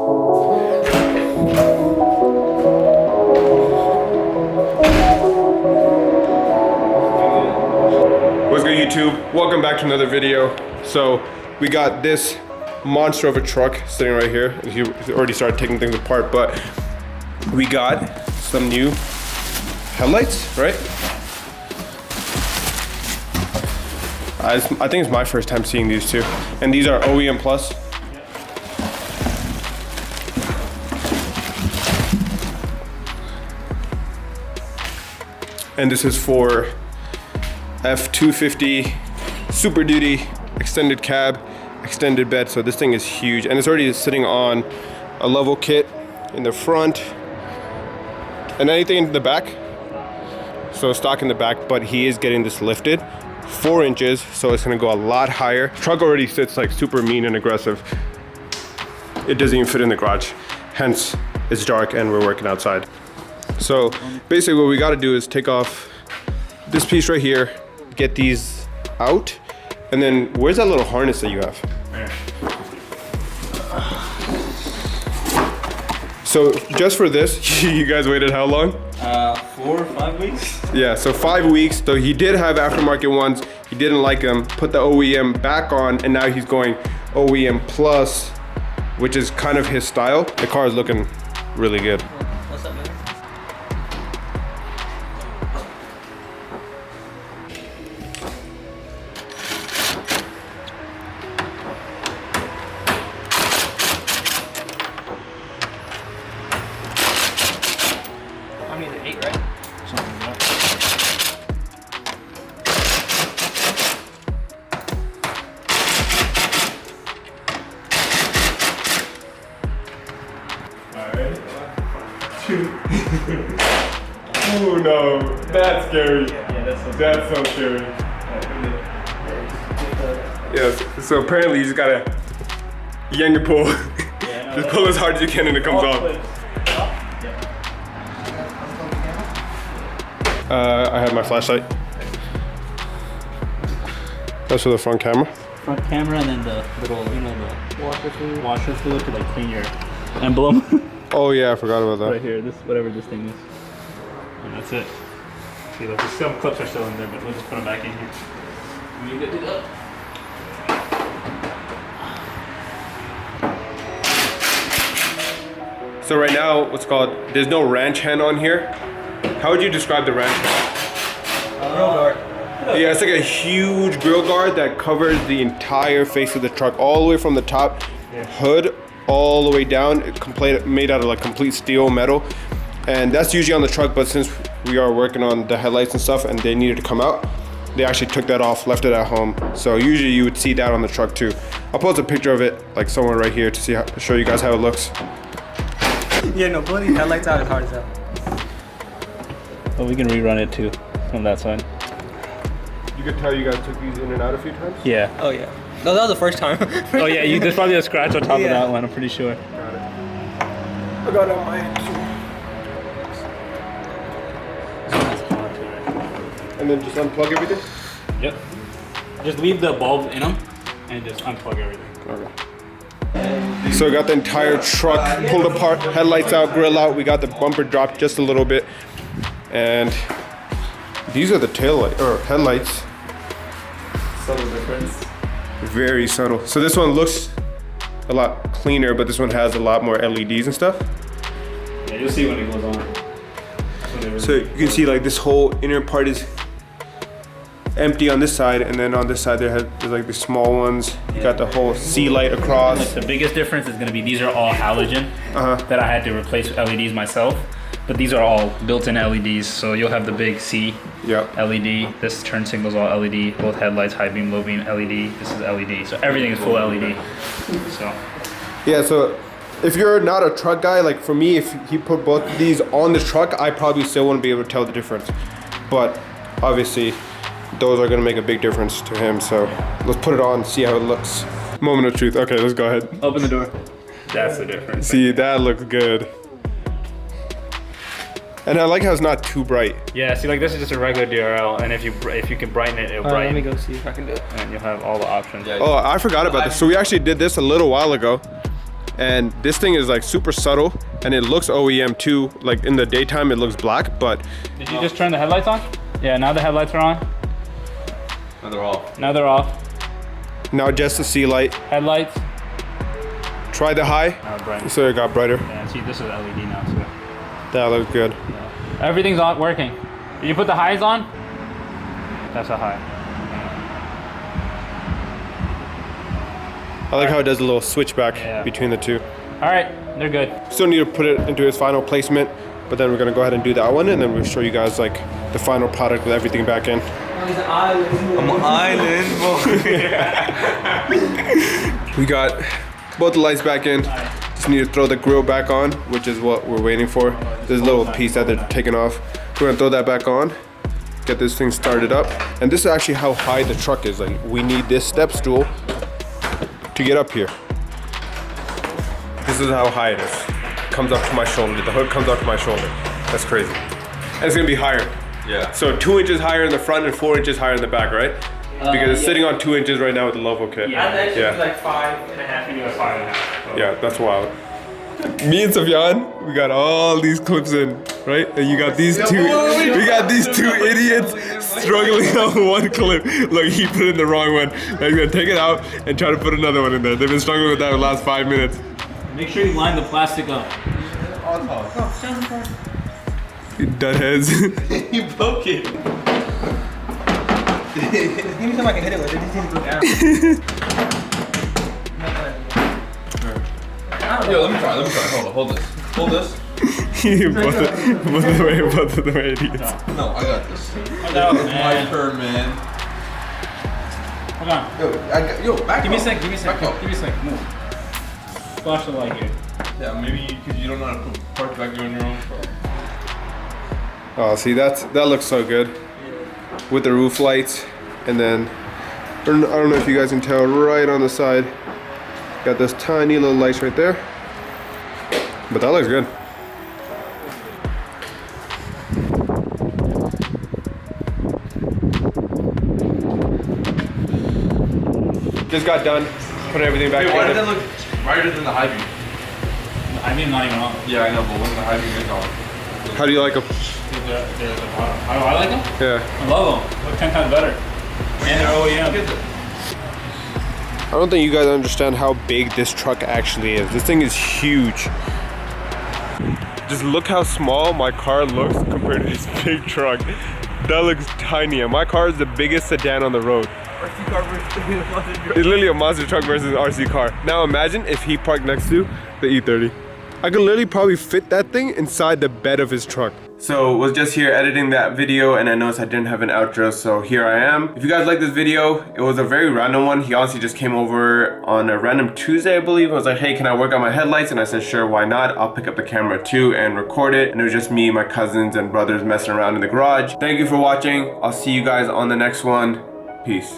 What's good, YouTube? Welcome back to another video. So we got this monster of a truck sitting right here. He already started taking things apart, but we got some new headlights, right? I think it's my first time seeing these too. And these are OEM Plus. And this is for F250 Super Duty extended cab, extended bed. So this thing is huge, and it's already sitting on a level kit in the front and anything in the back. So stock in the back, but he is getting this lifted 4 inches, so it's gonna go a lot higher. Truck already sits like super mean and aggressive. It doesn't even fit in the garage, hence it's dark and we're working outside. So basically what we gotta do is take off this piece right here, get these out, and then where's that little harness that you have? So just for this, you guys waited how long? 4 or 5 weeks. Yeah, so 5 weeks. So he did have aftermarket ones. He didn't like them. Put the OEM back on, and now he's going OEM Plus, which is kind of his style. The car is looking really good. What's up, man? I mean, 8, right? Something like that. Alright. Oh no, that's scary. Yeah, That's so scary. Yes, so apparently you just gotta yank and pull. Just pull as hard as you can and it comes off. I have my flashlight. That's for the front camera. Front camera, and then the little, you know, the washer fluid to like clean your emblem. Oh yeah, I forgot about that. Right here, this whatever this thing is. And that's it. See, look, some clips are still in there, but we'll just put them back in here. And you good to go. So right now, what's called, there's no ranch hand on here. How would you describe the ranch hand? Grill guard. Yeah, it's like a huge grill guard that covers the entire face of the truck, all the way from the top hood all the way down. It's made out of like complete steel metal, and that's usually on the truck. But since we are working on the headlights and stuff, and they needed to come out, they actually took that off, left it at home. So usually you would see that on the truck too. I'll post a picture of it like somewhere right here to show you guys how it looks. Yeah, no, pulling these headlights out is hard as hell. Well, we can rerun it too from that side. You could tell you guys took these in and out a few times? Yeah. Oh yeah. No, that was the first time. Oh yeah, there's probably a scratch on top of Yeah. that one, I'm pretty sure. Got it. I got it on my end And then just unplug everything? Yep. Just leave the bulbs in them and just unplug everything. Okay. So I got the entire truck pulled apart, headlights out, grill out. We got the bumper dropped just a little bit. And these are the headlights. Subtle difference. Very subtle. So this one looks a lot cleaner, but this one has a lot more LEDs and stuff. Yeah, you'll see when it goes on. So you can see like this whole inner part is empty on this side, and then on this side there's like the small ones. You got the whole C light across. Like the biggest difference is going to be these are all halogen that I had to replace with LEDs myself, but these are all built-in LEDs. So you'll have the big C LED. This turn signal's all LED. Both headlights, high beam, low beam LED. This is LED. So everything is full LED. So yeah. So if you're not a truck guy, like for me, if he put both of these on the truck, I probably still wouldn't be able to tell the difference. But obviously, those are gonna make a big difference to him. So let's put it on, see how it looks. Moment of truth. Okay, let's go ahead. open the door. That's the difference. See, that looks good. And I like how it's not too bright. Yeah, see, like this is just a regular DRL, and if you can brighten it, it'll brighten. Let me go see if I can do it. And you'll have all the options. Oh, I forgot about this. So we actually did this a little while ago. And this thing is like super subtle, and it looks OEM too. Like in the daytime, it looks black, but. Did you just turn the headlights on? Yeah, now the headlights are on. Now they're off. Now they're off. Now just the C light. Headlights. Try the high. Brighter. So it got brighter. Yeah, see, this is LED now too. That looks good. Yeah. Everything's not working. You put the highs on? That's a high. I like how it does a little switchback between the two. All right, they're good. Still need to put it into its final placement, but then we're gonna go ahead and do that one, and then we'll show you guys like the final product with everything back in. I'm an island boy. We got both the lights back in. Just need to throw the grill back on, which is what we're waiting for. There's a little piece that they're taking off. We're gonna throw that back on, get this thing started up. And this is actually how high the truck is. Like, we need this step stool to get up here. This is how high it is. Comes up to my shoulder. The hood comes up to my shoulder. That's crazy. And it's gonna be higher. Yeah. So 2 inches higher in the front and 4 inches higher in the back, right? Because it's sitting on 2 inches right now with the Lovo kit. Yeah, that should be like 5.5. You do a 5.5. So. Yeah, that's wild. Me and Sufyan, we got all these clips in, right? And you got these two, we got these two idiots struggling on one clip. Look, he put in the wrong one. Now he's gonna take it out and try to put another one in there. They've been struggling with that for the last 5 minutes. Make sure you line the plastic up. You dudheads. You broke it. Give me something I can hit it with. It just needs to go down. Yo, let me try. Hold this. Hold this. both of the way idiots. No, I got this. I got it, It's my turn, man. Hold on. Back Give me a up. sec. Give me a sec. Back up. Give me a sec. Move. Flash the light here. Yeah, maybe because you don't know how to put parts back on your own. Oh, see, that looks so good. With the roof lights, and then, I don't know if you guys can tell, right on the side, got those tiny little lights right there. But that looks good. Just got done, put everything back Why together. did that look brighter than the high beam? I mean, not even on. Yeah, I know, but when the high beam is on. How do you like them? They're at the bottom. How do I like them? Yeah. I love them. Look 10 times better. And they're OEM. I don't think you guys understand how big this truck actually is. This thing is huge. Just look how small my car looks compared to this big truck. That looks tiny. And my car is the biggest sedan on the road. RC car versus monster truck. It's literally a monster truck versus RC car. Now imagine if he parked next to the E30. I could literally probably fit that thing inside the bed of his truck. So was just here editing that video, and I noticed I didn't have an outro, so here I am. If you guys like this video, it was a very random one. He honestly just came over on a random Tuesday, I believe. I was like, hey, can I work on my headlights? And I said, sure, why not? I'll pick up the camera too and record it. And it was just me, my cousins, and brothers messing around in the garage. Thank you for watching. I'll see you guys on the next one. Peace.